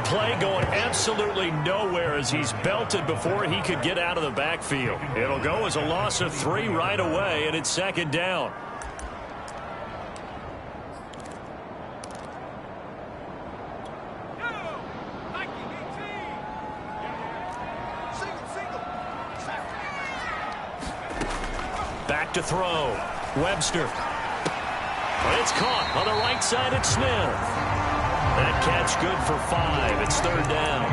Big play going absolutely nowhere as he's belted before he could get out of the backfield. It'll go as a loss of 3 right away, and it's second down. Back to throw. Webster. It's caught on the right side at Smith. That catch good for 5. It's third down.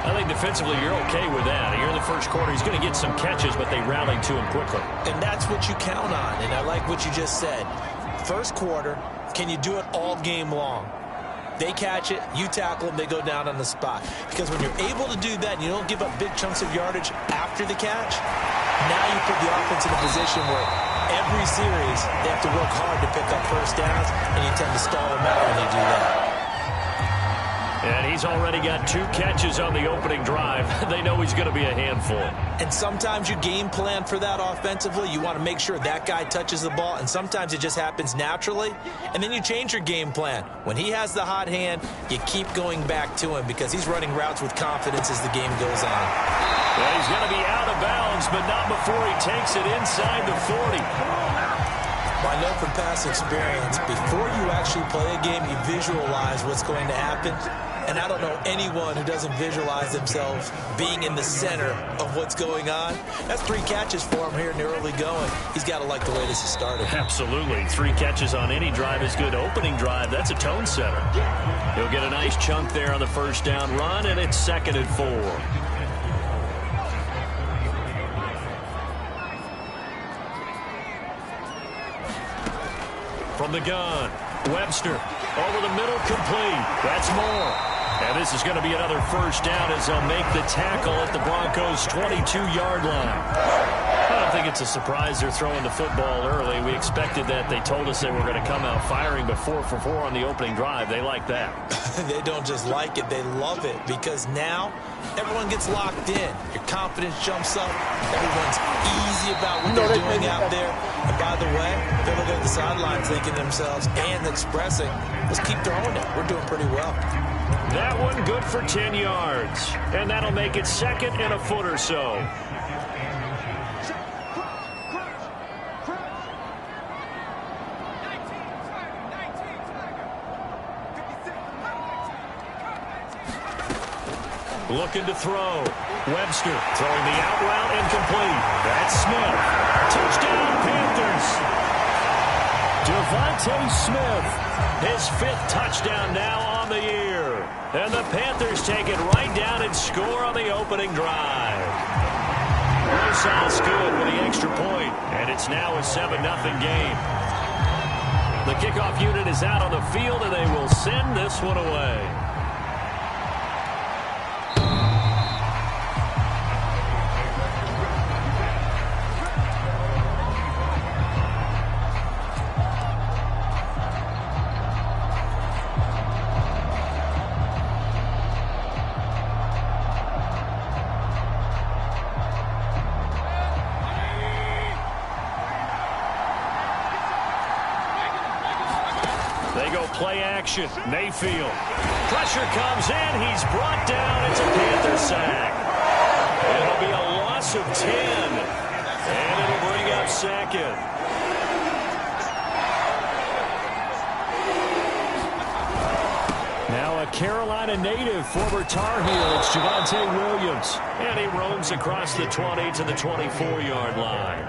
I think defensively you're okay with that. You're in the first quarter. He's going to get some catches, but they rallied to him quickly. And that's what you count on, and I like what you just said. First quarter, can you do it all game long? They catch it, you tackle them, they go down on the spot. Because when you're able to do that and you don't give up big chunks of yardage after the catch, now you put the offense in a position where every series they have to work hard to pick up first downs, and you tend to stall them out when you do that. And he's already got 2 catches on the opening drive. They know he's going to be a handful. And sometimes you game plan for that offensively. You want to make sure that guy touches the ball, and sometimes it just happens naturally. And then you change your game plan. When he has the hot hand, you keep going back to him because he's running routes with confidence as the game goes on. Well, he's going to be out of bounds, but not before he takes it inside the 40. Well, I know from past experience, before you actually play a game, you visualize what's going to happen. And I don't know anyone who doesn't visualize themselves being in the center of what's going on. That's 3 catches for him here in the early going. He's got to like the way this is started. Absolutely. 3 catches on any drive is good. Opening drive, that's a tone setter. He'll get a nice chunk there on the first down run, and it's 2nd and 4. From the gun, Webster over the middle, complete. That's more. And this is going to be another first down as they'll make the tackle at the Broncos' 22-yard line. I don't think it's a surprise they're throwing the football early. We expected that. They told us they were going to come out firing, but 4 for 4 on the opening drive. They like that. They don't just like it, they love it, because now everyone gets locked in. Your confidence jumps up. Everyone's easy about what they're doing out there. And by the way, they're looking at the sidelines thinking to themselves and expressing, let's keep throwing it. We're doing pretty well. That one good for 10 yards. And that'll make it 2nd and a foot or so. Looking to throw. Webster throwing the out route incomplete. That's Smith. Touchdown Panthers. Devontae Smith, his 5th touchdown now on the year. And the Panthers take it right down and score on the opening drive. Rosales good with the extra point, and it's now a 7-0 game. The kickoff unit is out on the field, and they will send this one away. Play action. Mayfield. Pressure comes in. He's brought down. It's a Panther sack. It'll be a loss of 10. And it'll bring up 2nd. Now a Carolina native, former Tar Heel. It's Javonte Williams. And he roams across the 20 to the 24-yard line.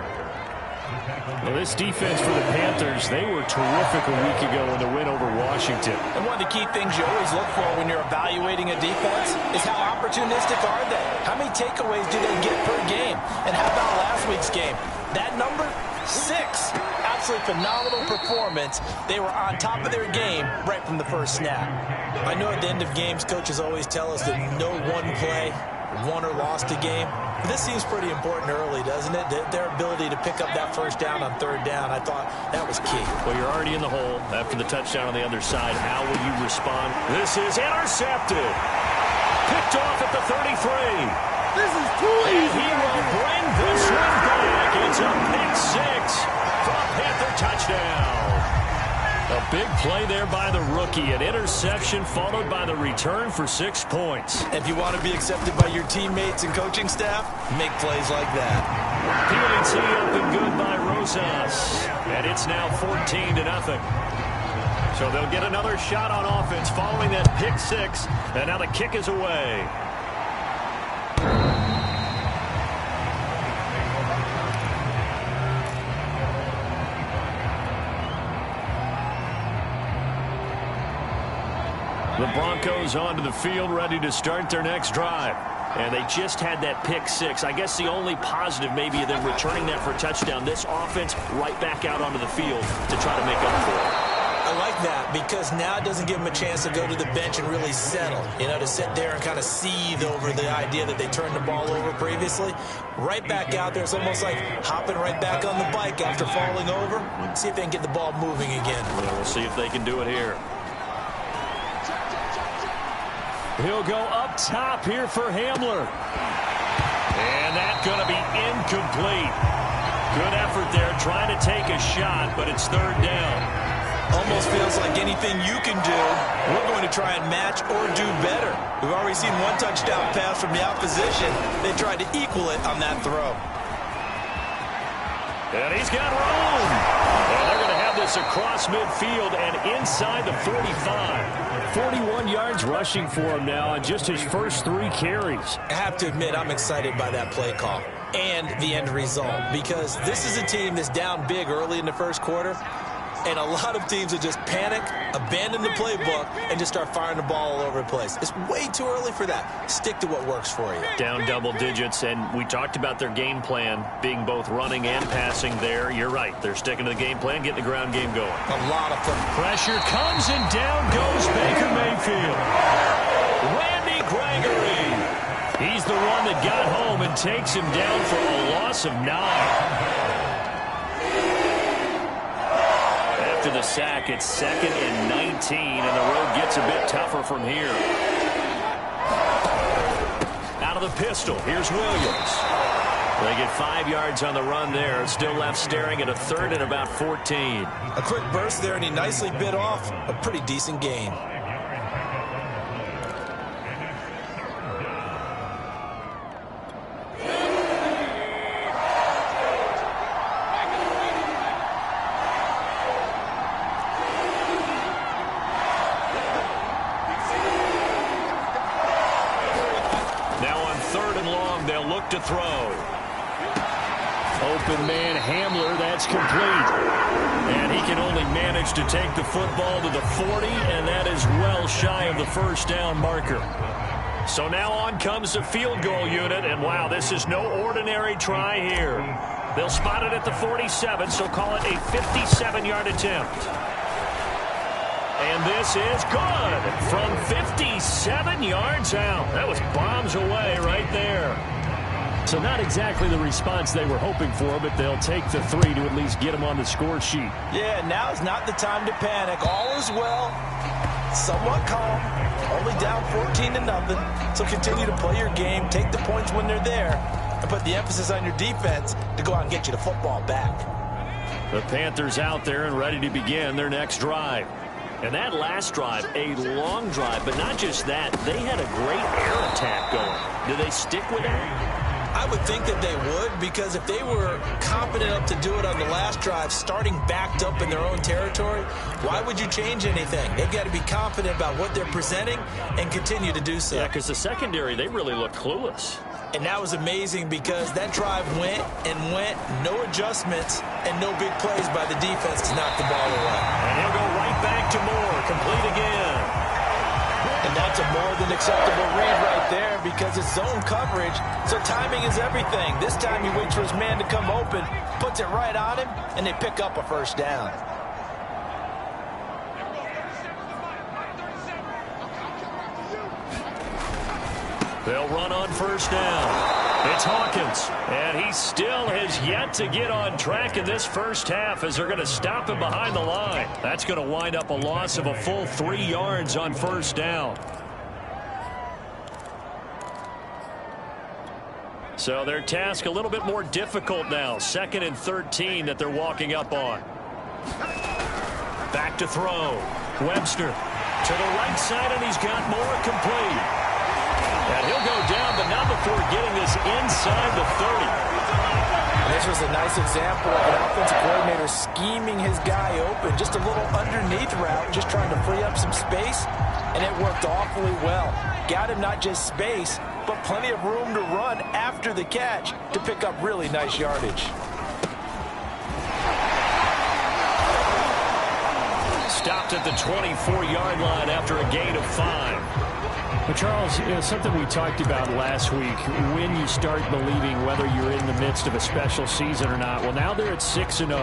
Well, this defense for the Panthers, they were terrific a week ago in the win over Washington. And one of the key things you always look for when you're evaluating a defense is how opportunistic are they? How many takeaways do they get per game? And how about last week's game? That number, 6. Absolutely phenomenal performance. They were on top of their game right from the first snap. I know at the end of games, coaches always tell us that no one play won or lost a game. But this seems pretty important early, doesn't it? Their ability to pick up that first down on 3rd down, I thought that was key. Well, you're already in the hole after the touchdown on the other side. How will you respond? This is intercepted. Picked off at the 33. This is too easy. And he will bring this one back. It's a pick 6 for a Panther touchdown. The Big play there by the rookie. An interception followed by the return for 6 points. If you want to be accepted by your teammates and coaching staff, make plays like that. PAT up and good by Rosas. And it's now 14-0. So they'll get another shot on offense following that pick 6. And now the kick is away. The Broncos onto the field, ready to start their next drive. And they just had that pick 6. I guess the only positive maybe of them returning that for a touchdown. This offense right back out onto the field to try to make up for it. I like that because now it doesn't give them a chance to go to the bench and really settle. You know, to sit there and kind of seethe over the idea that they turned the ball over previously. Right back out there. It's almost like hopping right back on the bike after falling over. See if they can get the ball moving again. Well, we'll see if they can do it here. He'll go up top here for Hamler. And that's going to be incomplete. Good effort there trying to take a shot, but it's 3rd down. Almost feels like anything you can do, we're going to try and match or do better. We've already seen 1 touchdown pass from the opposition. They tried to equal it on that throw. And he's got room. And they're going to have this across midfield and inside the 45. 41 yards rushing for him now on just his first 3 carries. I have to admit, I'm excited by that play call and the end result because this is a team that's down big early in the first quarter. And a lot of teams will just panic, abandon the playbook, and just start firing the ball all over the place. It's way too early for that. Stick to what works for you. Down double digits, and we talked about their game plan being both running and passing there. You're right. They're sticking to the game plan, getting the ground game going. A lot of fun. Pressure comes, and down goes Baker Mayfield. Randy Gregory. He's the one that got home and takes him down for a loss of 9. After the sack, it's 2nd and 19, and the road gets a bit tougher from here. Out of the pistol, here's Williams. They get 5 yards on the run there. Still left staring at a 3rd and about 14. A quick burst there, and he nicely bit off a pretty decent gain. To throw. Open man Hamler, that's complete. And he can only manage to take the football to the 40, and that is well shy of the first down marker. So now on comes the field goal unit, and wow, this is no ordinary try here. They'll spot it at the 47, so call it a 57-yard attempt. And this is good from 57 yards out. That was bombs away right there. So not exactly the response they were hoping for, but they'll take the 3 to at least get them on the score sheet. Yeah, now is not the time to panic. All is well, somewhat calm, only down 14-0. So continue to play your game, take the points when they're there, and put the emphasis on your defense to go out and get you the football back. The Panthers out there and ready to begin their next drive. And that last drive, a long drive, but not just that. They had a great air attack going. Do they stick with that? I would think that they would, because if they were confident enough to do it on the last drive, starting backed up in their own territory, why would you change anything? They've got to be confident about what they're presenting and continue to do so. Yeah, because the secondary, they really looked clueless. And that was amazing because that drive went and went, no adjustments, and no big plays by the defense to knock the ball away. And he'll go right back to Moore, complete again. And that's a more than acceptable read right there because it's zone coverage, so timing is everything. This time he waits for his man to come open, puts it right on him, and they pick up a first down. They'll run on first down. It's Hawkins, and he still has yet to get on track in this first half as they're going to stop him behind the line. That's going to wind up a loss of a full 3 yards on first down. So their task a little bit more difficult now. 2nd and 13 that they're walking up on. Back back to throw. Webster to the right side, and he's got more complete. And he'll go down, but not before getting this inside the 30. And this was a nice example of an offensive coordinator scheming his guy open. Just a little underneath route, just trying to free up some space, and it worked awfully well. Got him not just space, but plenty of room to run after the catch to pick up really nice yardage. Stopped at the 24-yard line after a gain of 5. Well, Charles, something we talked about last week, when you start believing whether you're in the midst of a special season or not. Well, now they're at 6-0.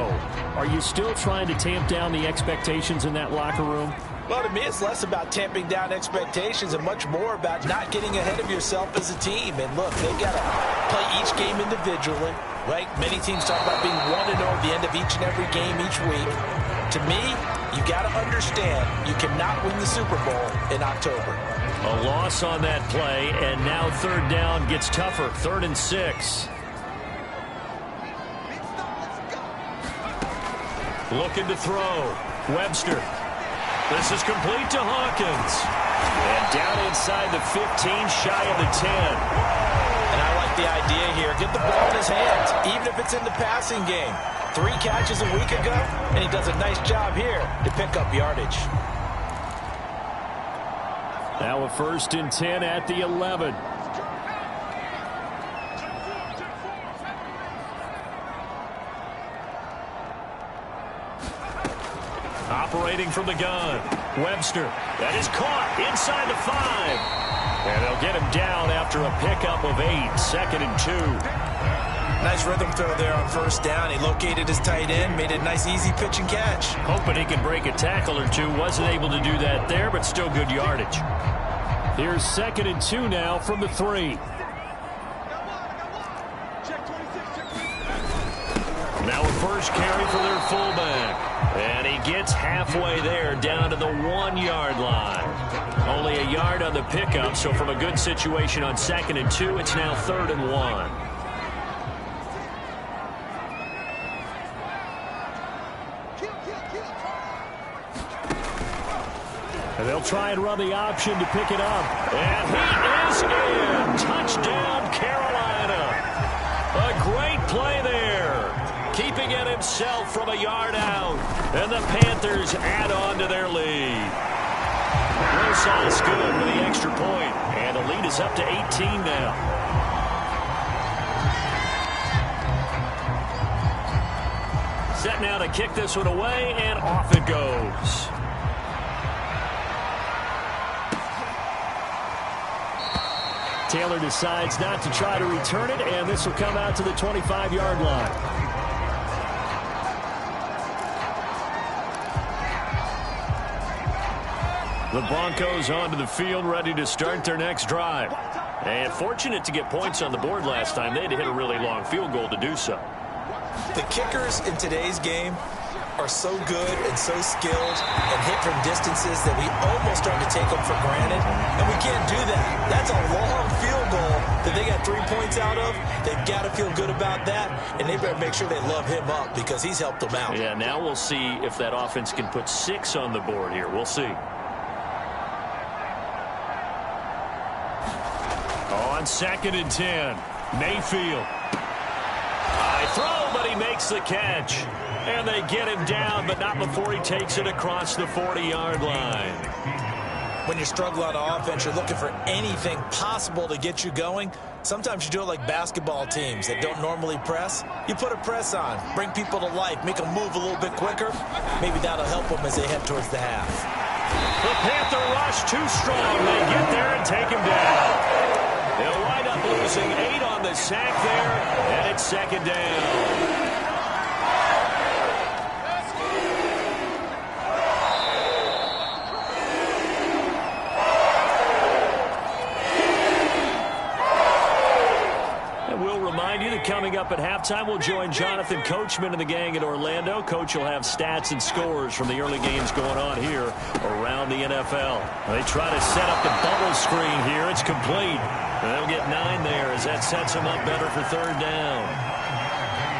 Are you still trying to tamp down the expectations in that locker room? Well, to me, it's less about tamping down expectations and much more about not getting ahead of yourself as a team. And look, they've got to play each game individually, right? Many teams talk about being 1-0 at the end of each and every game each week. To me, you got to understand you cannot win the Super Bowl in October. A loss on that play, and now third down gets tougher. 3rd and 6. Looking to throw. Webster. This is complete to Hawkins. And down inside the 15, shy of the 10. And I like the idea here. Get the ball in his hands, even if it's in the passing game. 3 catches a week ago, and he does a nice job here to pick up yardage. Now a 1st and 10 at the 11. Operating from the gun. Webster. That is caught inside the 5. And they'll get him down after a pickup of 8. 2nd and 2. Nice rhythm throw there on 1st down. He located his tight end, made a nice easy pitch and catch. Hoping he can break a tackle or two. Wasn't able to do that there, but still good yardage. Here's 2nd and 2 now from the 3. Now a first carry for their fullback. And he gets halfway there down to the 1-yard line. Only a yard on the pickup, so from a good situation on 2nd and 2, it's now 3rd and 1. And they'll try and run the option to pick it up. And he is in. Touchdown, Carolina. A great play there. Keeping it himself from a yard out. And the Panthers add on to their lead. Rosal's good with the extra point. And the lead is up to 18 now. Set now to kick this one away, and off it goes. Taylor decides not to try to return it, and this will come out to the 25-yard line. The Broncos onto the field, ready to start their next drive. And fortunate to get points on the board last time. They had to hit a really long field goal to do so. The kickers in today's game are so good and so skilled and hit from distances that we almost start to take them for granted. And we can't do that. That's a long field goal that they got 3 points out of. They've got to feel good about that, and they better make sure they love him up because he's helped them out. Yeah, now we'll see if that offense can put 6 on the board here. We'll see. On 2nd and 10, Mayfield. High throw, but he makes the catch. And they get him down, but not before he takes it across the 40-yard line. When you're struggling on offense, you're looking for anything possible to get you going. Sometimes you do it like basketball teams that don't normally press. You put a press on, bring people to life, make them move a little bit quicker. Maybe that'll help them as they head towards the half. The Panther rush too strong. They get there and take him down. They'll wind up losing 8 on the sack there, and it's 2nd down. Coming up at halftime, we'll join Jonathan Coachman and the gang in Orlando. Coach will have stats and scores from the early games going on here around the NFL. They try to set up the bubble screen here. It's complete. And they'll get 9 there as that sets them up better for 3rd down.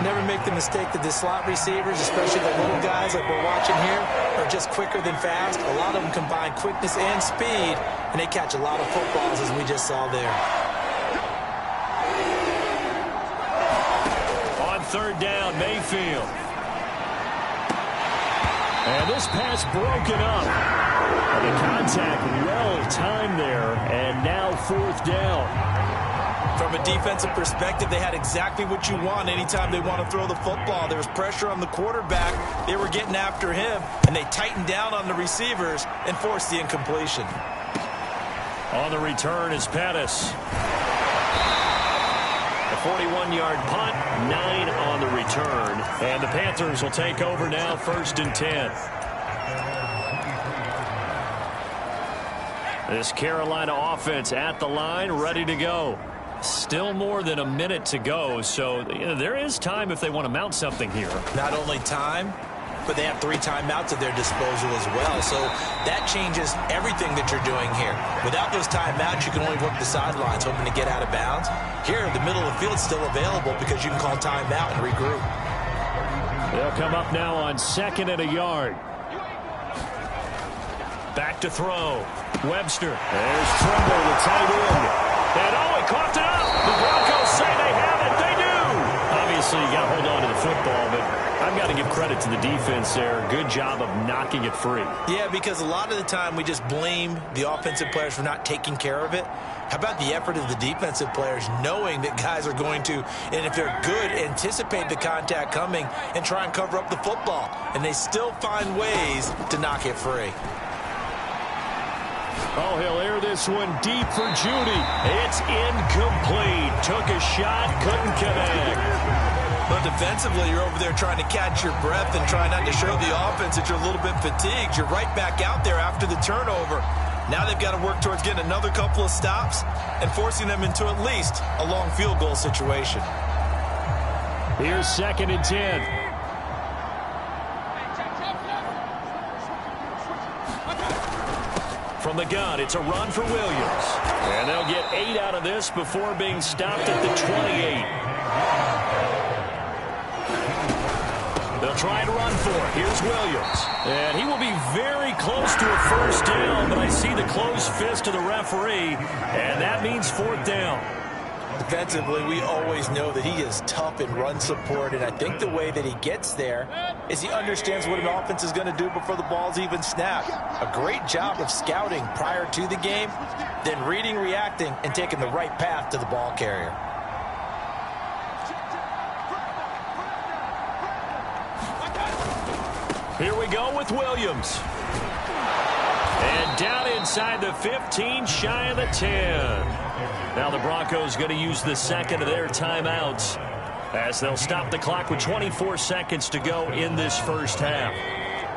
Never make the mistake that the slot receivers, especially the little guys like we're watching here, are just quicker than fast. A lot of them combine quickness and speed, and they catch a lot of footballs, as we just saw there. On third down, Mayfield. And this pass broken up. And the contact well timed there, and now fourth down. From a defensive perspective, they had exactly what you want anytime they want to throw the football. There was pressure on the quarterback. They were getting after him, and they tightened down on the receivers and forced the incompletion. On the return is Pettis. A 41-yard punt, 9 on the return. And the Panthers will take over now, 1st and 10. This Carolina offense at the line, ready to go. Still more than a minute to go, so there is time if they want to mount something here. Not only time, but they have 3 timeouts at their disposal as well. So that changes everything that you're doing here. Without those timeouts, you can only work the sidelines, hoping to get out of bounds. Here, the middle of the field is still available because you can call timeout and regroup. They'll come up now on 2nd and a yard. Back to throw. Webster. There's Trimble, the tight end. And he coughed it up. The Broncos say they have it. They do. Obviously, you got to hold on to the football, but I've got to give credit to the defense there. Good job of knocking it free. Yeah, because a lot of the time we just blame the offensive players for not taking care of it. How about the effort of the defensive players knowing that guys are going to, and if they're good, anticipate the contact coming and try and cover up the football. And they still find ways to knock it free. Oh, he'll air this one deep for Judy. It's incomplete. Took a shot, couldn't connect. But defensively, you're over there trying to catch your breath and try not to show the offense that you're a little bit fatigued. You're right back out there after the turnover. Now they've got to work towards getting another couple of stops and forcing them into at least a long field goal situation. Here's 2nd and 10. From the gun, it's a run for Williams. And they'll get 8 out of this before being stopped at the 28. They'll try and run for it. Here's Williams. And he will be very close to a first down, but I see the closed fist of the referee, and that means 4th down. Defensively, we always know that he is tough in run support, and I think the way that he gets there is he understands what an offense is going to do before the ball's even snapped. A great job of scouting prior to the game, then reading, reacting, and taking the right path to the ball carrier. Here we go with Williams. And down inside the 15, shy of the 10. Now the Broncos going to use the 2nd of their timeouts as they'll stop the clock with 24 seconds to go in this first half.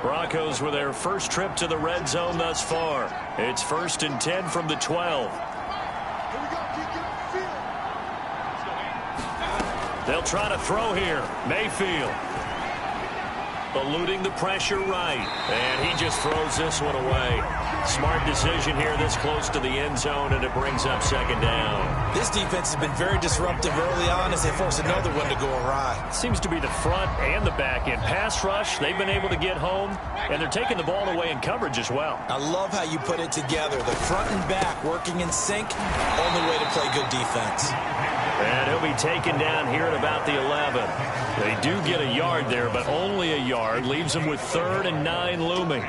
Broncos with their first trip to the red zone thus far. It's 1st and 10 from the 12. They'll try to throw here. Mayfield. Eluding the pressure right. And he just throws this one away. Smart decision here this close to the end zone, and it brings up 2nd down. This defense has been very disruptive early on as they force another one to go awry. Seems to be the front and the back end. Pass rush, they've been able to get home, and they're taking the ball away in coverage as well. I love how you put it together. The front and back working in sync, only way to play good defense. And he'll be taken down here at about the 11. They do get a yard there, but only a yard. Leaves them with 3rd and 9 looming.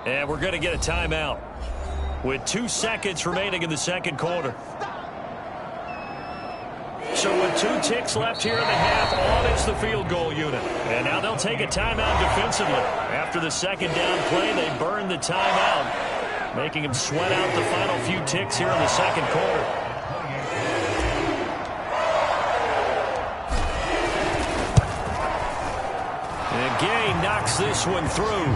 And we're going to get a timeout with 2 seconds remaining in the 2nd quarter. So with 2 ticks left here in the half, on is the field goal unit. And now they'll take a timeout defensively. After the 2nd down play, they burn the timeout, making them sweat out the final few ticks here in the 2nd quarter. And Gay knocks this one through.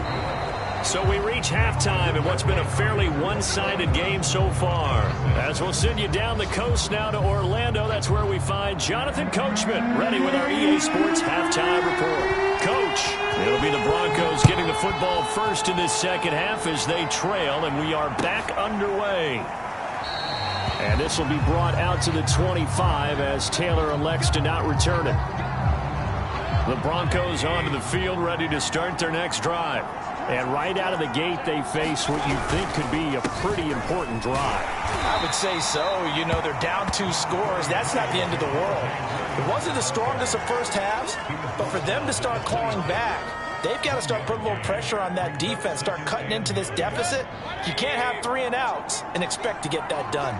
So we reach halftime in what's been a fairly one-sided game so far. As we'll send you down the coast now to Orlando, that's where we find Jonathan Coachman, ready with our EA Sports halftime report. Coach, it'll be the Broncos getting the football first in this 2nd half as they trail, and we are back underway. And this will be brought out to the 25 as Taylor elects to not return it. The Broncos onto the field, ready to start their next drive. And right out of the gate, they face what you think could be a pretty important drive. I would say so. You know, they're down 2 scores. That's not the end of the world. It wasn't the strongest of first halves, but for them to start clawing back, they've got to start putting a little pressure on that defense, start cutting into this deficit. You can't have 3 and outs and expect to get that done.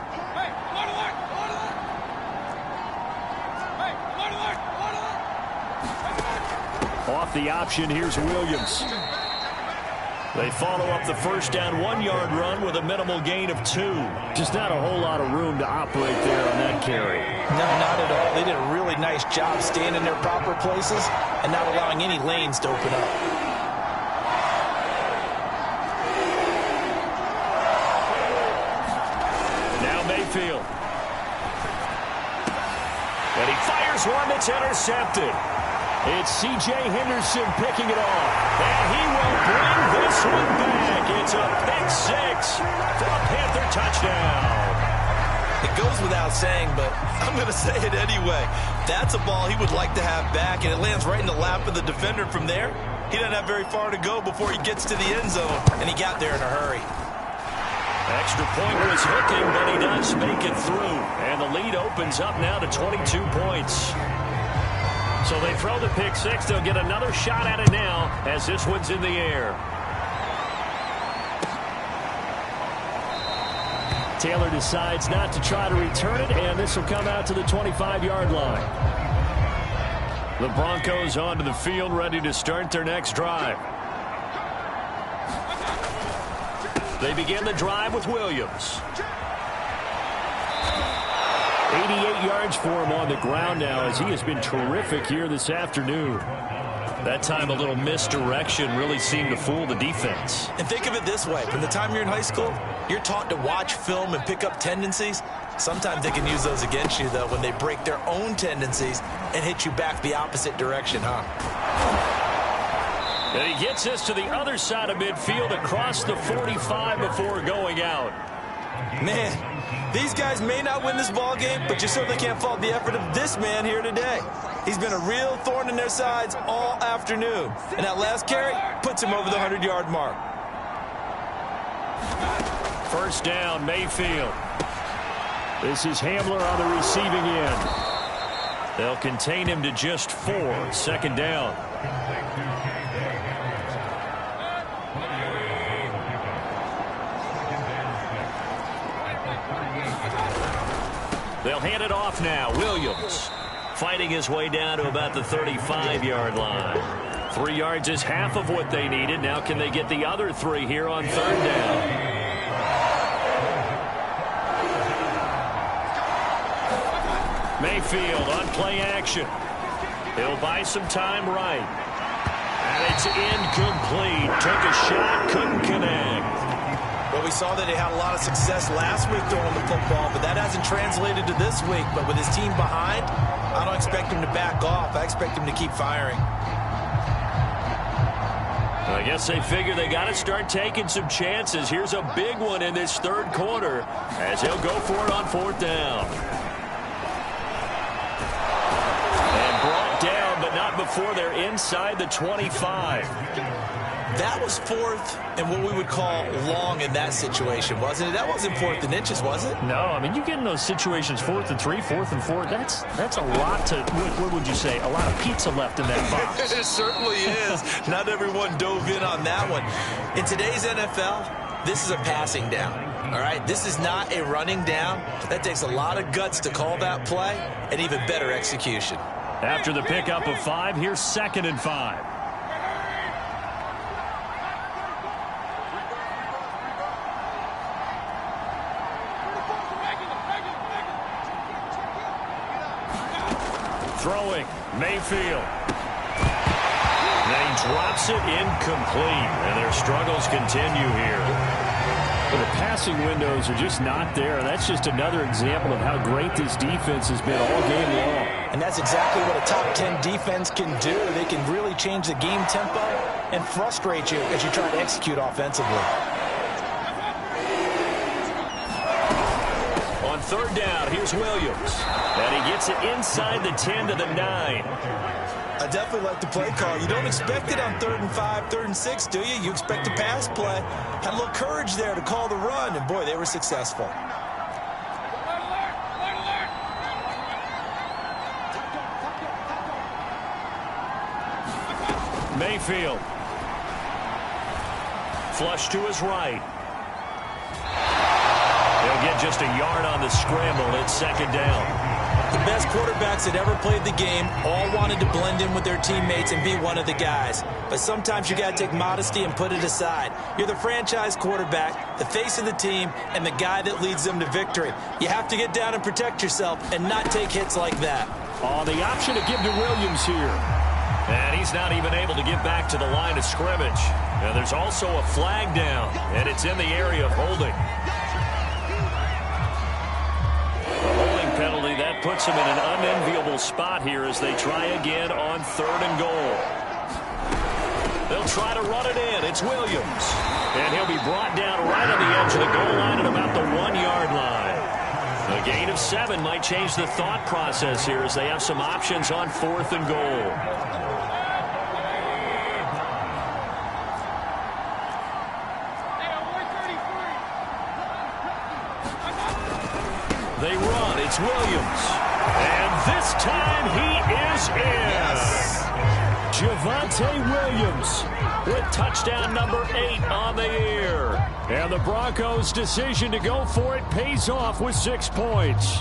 Off the option, here's Williams. They follow up the first down 1-yard run with a minimal gain of 2. Just not a whole lot of room to operate there on that carry. No, not at all. They did a really nice job staying in their proper places and not allowing any lanes to open up. Now Mayfield. And he fires one that's intercepted. It's C.J. Henderson picking it off. And he will bring this one back. It's a pick-6 for a Panther touchdown. It goes without saying, but I'm going to say it anyway. That's a ball he would like to have back, and it lands right in the lap of the defender from there. He doesn't have very far to go before he gets to the end zone, and he got there in a hurry. Extra point was hooking, but he does make it through. And the lead opens up now to 22 points. So they throw the pick-6. They'll get another shot at it now as this one's in the air. Taylor decides not to try to return it, and this will come out to the 25-yard line. The Broncos onto the field, ready to start their next drive. They begin the drive with Williams. 88 yards for him on the ground now as he has been terrific here this afternoon. That time a little misdirection really seemed to fool the defense. And think of it this way. From the time you're in high school, you're taught to watch film and pick up tendencies. Sometimes they can use those against you, though, when they break their own tendencies and hit you back the opposite direction, huh? And he gets us to the other side of midfield across the 45 before going out. Man, these guys may not win this ball game, but you certainly can't fault the effort of this man here today. He's been a real thorn in their sides all afternoon. And that last carry puts him over the 100-yard mark. First down, Mayfield. This is Hamler on the receiving end. They'll contain him to just 4. Second down. They'll hand it off now. Williams fighting his way down to about the 35-yard line. 3 yards is half of what they needed. Now can they get the other 3 here on third down? Mayfield on play action. He'll buy some time right. And it's incomplete. Took a shot, couldn't connect. Well, we saw that he had a lot of success last week throwing the football, but that hasn't translated to this week. But with his team behind, I don't expect him to back off. I expect him to keep firing. I guess they figure they got to start taking some chances. Here's a big one in this third quarter as he'll go for it on fourth down. And brought down, but not before they're inside the 25. That was fourth and what we would call long in that situation, wasn't it? That wasn't 4th and inches, was it? No, I mean, you get in those situations 4th and 3, 4th and 4. That's a lot to, what would you say, a lot of pizza left in that box. It certainly is. Not everyone dove in on that one. In today's NFL, this is a passing down, all right? This is not a running down. That takes a lot of guts to call that play and even better execution. After the pickup of 5, here's 2nd and 5. Throwing, Mayfield. Then he drops it incomplete, and their struggles continue here. Well, the passing windows are just not there. That's just another example of how great this defense has been all game long. And that's exactly what a top 10 defense can do. They can really change the game tempo and frustrate you as you try to execute offensively. On third down, here's Williams. And he gets it inside the 10 to the 9. I definitely like the play call. You don't expect it on 3rd and 5, 3rd and 6, do you? You expect a pass play. Had a little courage there to call the run, and boy, they were successful. Mayfield. Flush to his right. He'll get just a yard on the scramble. It's second down. The best quarterbacks that ever played the game all wanted to blend in with their teammates and be one of the guys. But sometimes you got to take modesty and put it aside. You're the franchise quarterback, the face of the team, and the guy that leads them to victory. You have to get down and protect yourself and not take hits like that. Oh, the option to give to Williams here. And he's not even able to get back to the line of scrimmage. Now there's also a flag down, and it's in the area of holding. The holding penalty, that puts him in an unenviable spot here as they try again on 3rd and goal. They'll try to run it in. It's Williams. And he'll be brought down right on the edge of the goal line at about the 1-yard line. A gain of 7 might change the thought process here as they have some options on 4th and goal. They run. It's Williams. And this time he is in. Yes. Javonte Williams with touchdown number 8 on the year. And the Broncos' decision to go for it pays off with 6 points.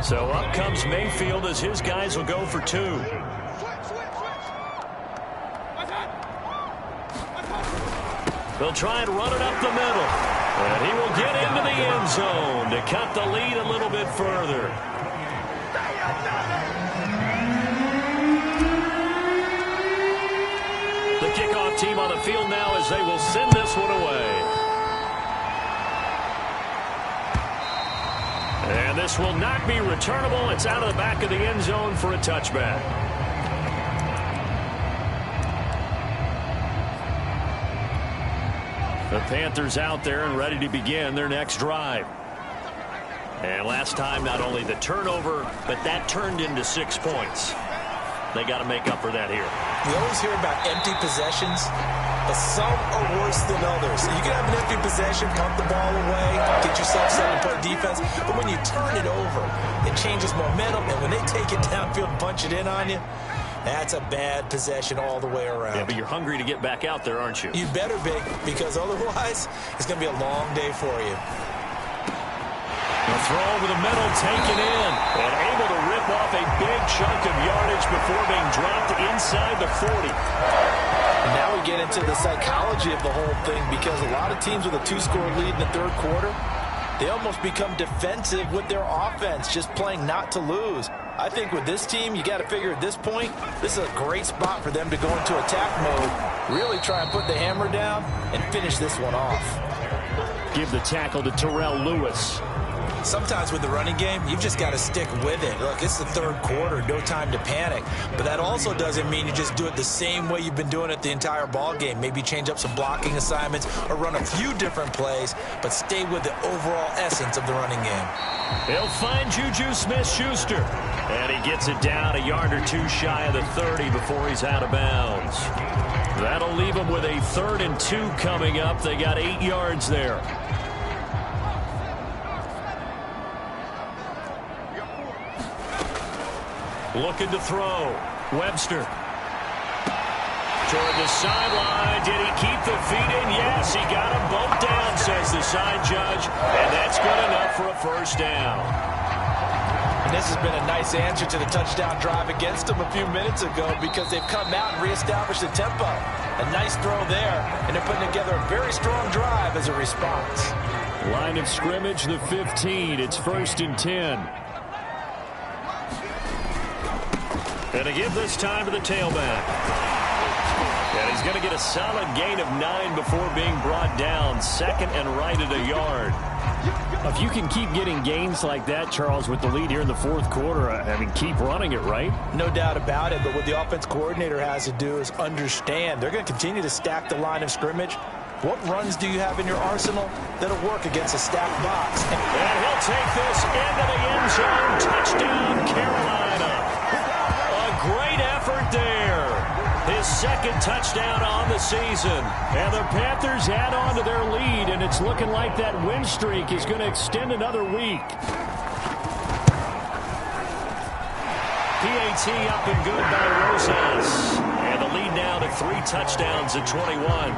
So up comes Mayfield as his guys will go for 2. They'll try and run it up the middle. And he will get into the end zone to cut the lead a little bit further. The kickoff team on the field now as they will send this one away. And this will not be returnable. It's out of the back of the end zone for a touchback. The Panthers out there and ready to begin their next drive. And last time, not only the turnover, but that turned into 6 points. They got to make up for that here. We always hear about empty possessions, but some are worse than others. You can have an empty possession, pump the ball away, get yourself 7-point defense, but when you turn it over, it changes momentum, and when they take it downfield and punch it in on you, that's a bad possession all the way around. Yeah, but you're hungry to get back out there, aren't you? You better be, because otherwise, it's going to be a long day for you. The throw over the middle, taken in, and able to rip off a big chunk of yardage before being dropped inside the 40. And now we get into the psychology of the whole thing, because a lot of teams with a 2-score lead in the 3rd quarter, they almost become defensive with their offense, just playing not to lose. I think with this team, you got to figure at this point, this is a great spot for them to go into attack mode, really try and put the hammer down and finish this one off. Give the tackle to Terrell Lewis. Sometimes with the running game, you've just got to stick with it. Look, it's the 3rd quarter, no time to panic. But that also doesn't mean you just do it the same way you've been doing it the entire ball game. Maybe change up some blocking assignments or run a few different plays, but stay with the overall essence of the running game. He'll find Juju Smith-Schuster. And he gets it down a yard or 2 shy of the 30 before he's out of bounds. That'll leave him with a 3rd and 2 coming up. They got 8 yards there. Looking to throw. Webster. Toward the sideline. Did he keep the feet in? Yes, he got him bumped down, says the side judge. And that's good enough for a 1st down. And this has been a nice answer to the touchdown drive against them a few minutes ago, because they've come out and reestablished the tempo. A nice throw there, and they're putting together a very strong drive as a response. Line of scrimmage, the 15. It's 1st and 10. And to give this time to the tailback. And he's going to get a solid gain of 9 before being brought down. 2nd and right at a yard. If you can keep getting gains like that, Charles, with the lead here in the 4th quarter, I mean, keep running it, right? No doubt about it, but what the offense coordinator has to do is understand they're going to continue to stack the line of scrimmage. What runs do you have in your arsenal that'll work against a stacked box? And he'll take this into the end zone. Touchdown, Carolina. A great effort there. His second touchdown on the season. And the Panthers add on to their lead, and it's looking like that win streak is going to extend another week. PAT up and good by Rosas. And the lead now to 3 touchdowns at 21.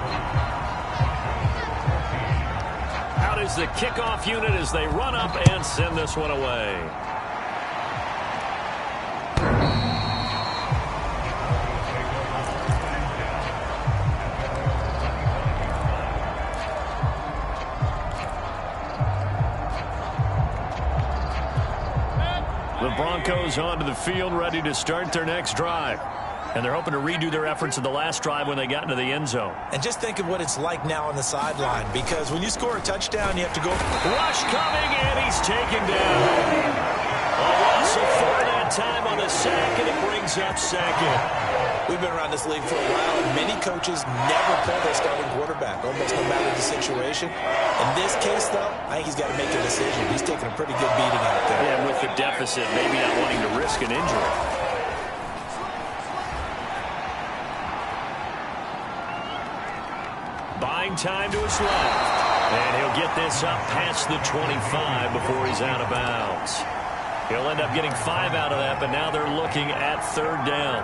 Out is the kickoff unit as they run up and send this one away. The Broncos onto the field, ready to start their next drive. And they're hoping to redo their efforts in the last drive when they got into the end zone. And just think of what it's like now on the sideline, because when you score a touchdown, you have to go. Rush coming, and he's taken down. A loss of 4 that time on the sack, and it brings up second. We've been around this league for a while, and many coaches never pull their starting quarterback, almost no matter the situation. In this case, though, I think he's got to make a decision. He's taking a pretty good beating out there. Yeah, with the deficit, maybe not wanting to risk an injury. Buying time to his left. And he'll get this up past the 25 before he's out of bounds. He'll end up getting 5 out of that, but now they're looking at 3rd down.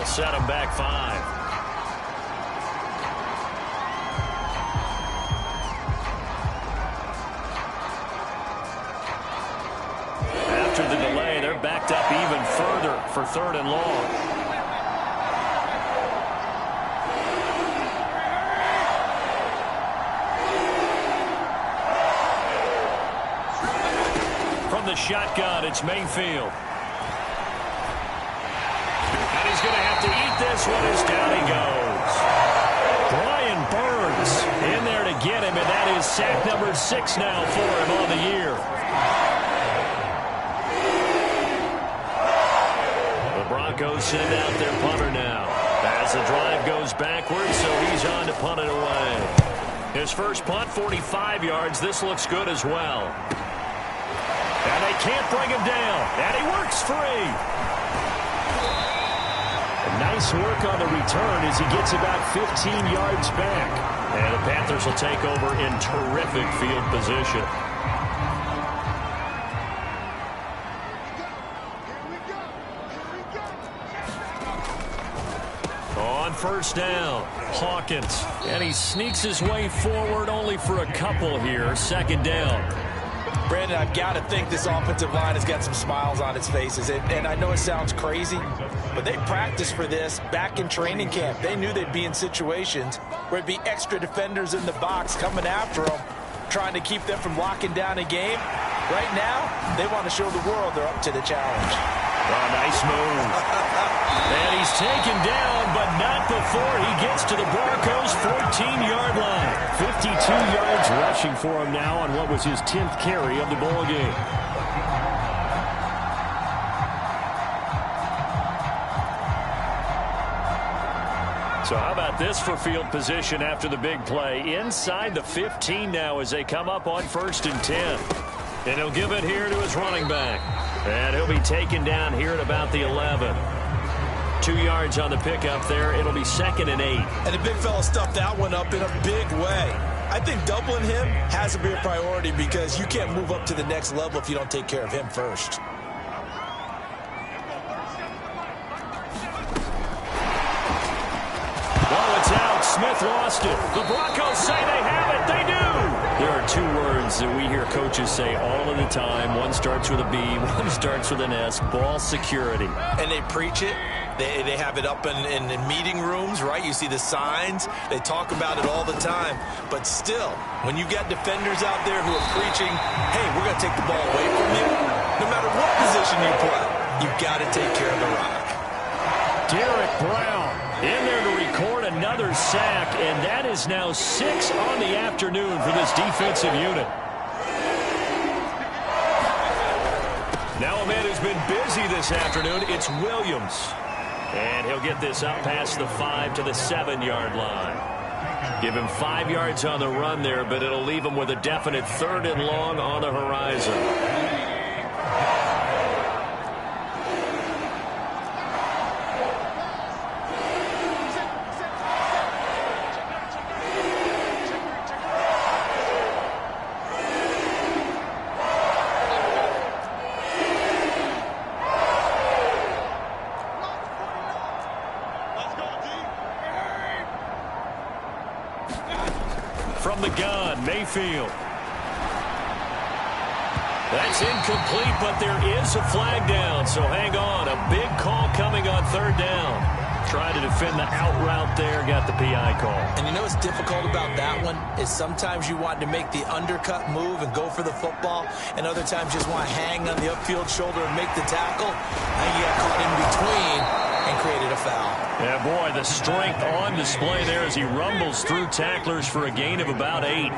Set him back 5. After the delay, they're backed up even further for 3rd and long. From the shotgun, it's Mayfield. He's going to have to eat this one as down he goes. Brian Burns in there to get him, and that is sack number 6 now for him on the year. The Broncos send out their punter now. As the drive goes backwards, so he's on to punt it away. His first punt, 45 yards. This looks good as well. And they can't bring him down. And he works free. Nice work on the return as he gets about 15 yards back. And the Panthers will take over in terrific field position. On 1st down, Hawkins. And he sneaks his way forward only for a couple here. 2nd down. Brandon, I've got to think this offensive line has got some smiles on its faces. And I know it sounds crazy, but they practiced for this back in training camp. They knew they'd be in situations where it'd be extra defenders in the box coming after them, trying to keep them from locking down a game. Right now, they want to show the world they're up to the challenge. Oh, nice move. And he's taken down, but not before he gets to the Broncos' 14-yard line. 52 yards rushing for him now on what was his 10th carry of the ball game. So how about this for field position after the big play? Inside the 15 now as they come up on 1st and 10. And he'll give it here to his running back. And he'll be taken down here at about the 11. 2 yards on the pickup there. It'll be 2nd and 8. And the big fella stuffed that one up in a big way. I think doubling him has to be a priority because you can't move up to the next level if you don't take care of him first. Oh, it's out. Smith lost it. The Broncos say they have it. They do. There are 2 words that we hear coaches say all of the time. One starts with a B, one starts with an S. Ball security. And they preach it. They have it up in meeting rooms, right? You see the signs. They talk about it all the time. But still, when you got defenders out there who are preaching, hey, we're going to take the ball away from you, no matter what position you play, you've got to take care of the rock. Derek Brown in there to record another sack, and that is now 6 on the afternoon for this defensive unit. Now a man who's been busy this afternoon, it's Williams. And he'll get this up past the 5 to the 7-yard line. Give him 5 yards on the run there, but it'll leave him with a definite 3rd and long on the horizon. From the gun, Mayfield. That's incomplete, but there is a flag down, so hang on. A big call coming on 3rd down. Trying to defend the out route there, got the PI call. And you know what's difficult about that one is sometimes you want to make the undercut move and go for the football, and other times just want to hang on the upfield shoulder and make the tackle. And you got caught in between and created a foul. Yeah, boy, the strength on display there as he rumbles through tacklers for a gain of about 8.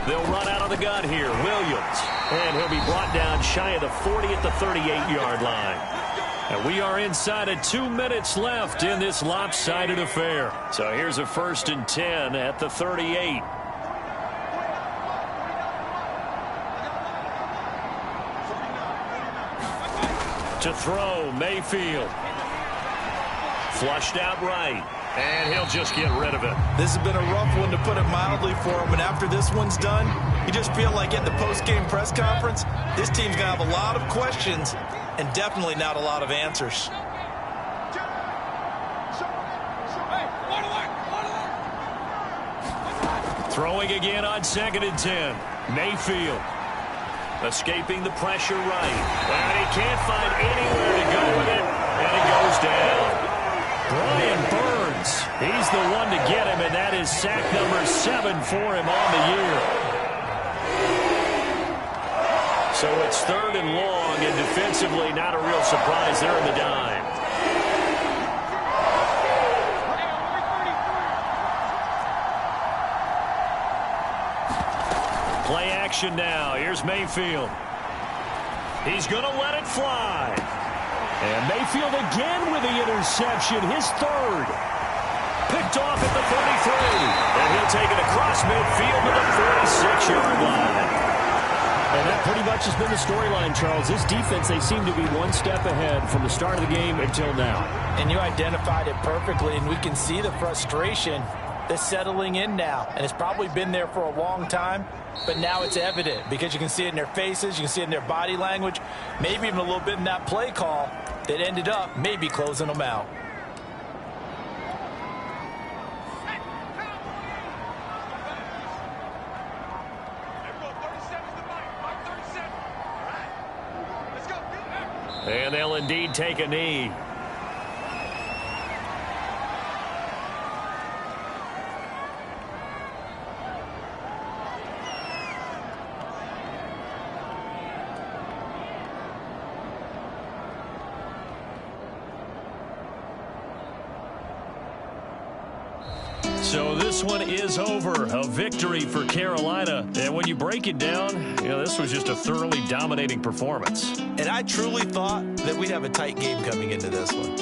They'll run out of the gun here. Williams. And he'll be brought down shy of the 40 at the 38-yard line. And we are inside of 2 minutes left in this lopsided affair. So here's a 1st and 10 at the 38. To throw, Mayfield. Flushed out right. And he'll just get rid of it. This has been a rough one, to put it mildly, for him. And after this one's done, you just feel like at the post-game press conference, this team's going to have a lot of questions and definitely not a lot of answers. Throwing again on 2nd and 10. Mayfield. Escaping the pressure right. And he can't find anywhere to go with it. And it goes down. Brian Burns. He's the one to get him, and that is sack number 7 for him on the year. So it's 3rd and long, and defensively not a real surprise there in the dime. Play action now. Here's Mayfield. He's going to let it fly. And Mayfield again with the interception, his 3rd. Picked off at the 33. And he'll take it across midfield to the 46-yard line. And that pretty much has been the storyline, Charles. This defense, they seem to be one step ahead from the start of the game until now. And you identified it perfectly, and we can see the frustration that's settling in now. And it's probably been there for a long time, but now it's evident because you can see it in their faces, you can see it in their body language, maybe even a little bit in that play call that ended up maybe closing them out. And they'll indeed take a knee. So this one is over. A victory for Carolina. And when you break it down, you know, this was just a thoroughly dominating performance. And I truly thought that we'd have a tight game coming into this one.